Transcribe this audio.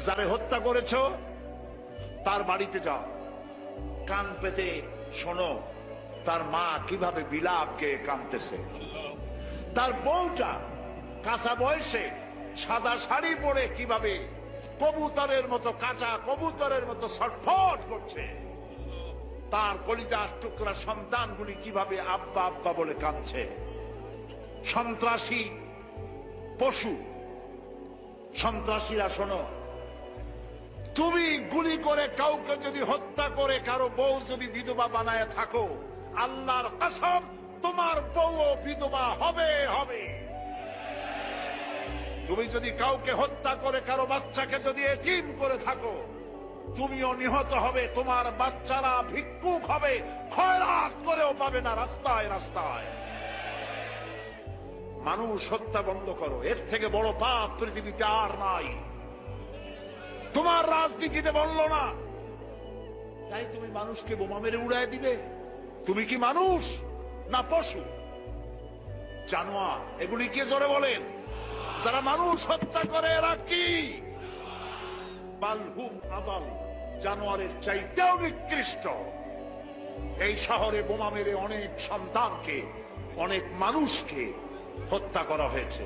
যারে হত্যা করেছ তার বাড়িতে যাও, কান পেতে শোনো তার মা কিভাবে বিলাপ গেয়ে কাঁদতেছে। তার বউটা কাঁচা বয়সে সাদা শাড়ি পরে কিভাবে কবুতরের মতো, কাঁচা কবুতরের মতো ছটফট করছে। তার কলিজার টুকরা সন্তানগুলি কিভাবে আব্বা আব্বা বলে কাঁদছে। সন্ত্রাসী পশু, সন্ত্রাসীরা শোনো, তুমি গুলি করে কাউকে যদি হত্যা করে কারো বউ যদি বিধবা বানায় থাকো, আল্লাহর কসম তোমার বউও বিধবা হবে হবে। তুমি যদি কাউকে হত্যা করে কারো বাচ্চাকে যদি এতিম করে থাকো, তুমিও নিহত হবে, তোমার বাচ্চারা ভিক্ষুক হবে, খয়রাত করেও পাবে না রাস্তায় রাস্তায়। মানুষ হত্যা বন্ধ করো, এর থেকে বড় পাপ পৃথিবীতে আর নাই। তোমার রাজনীতিতে বলল না, তাই তুমি মানুষকে বোমা মেরে উড়ায় দিবে? তুমি কি মানুষ না পশু, জানোয়ার? এগুলি কে জোরে বলেন? যারা মানুষ হত্যা করে এরা কি? বালহুম আদাল, জানোয়ারের চাইতেও নিকৃষ্ট। এই শহরে বোমা মেরে অনেক সন্তানকে, অনেক মানুষকে হত্যা করা হয়েছে।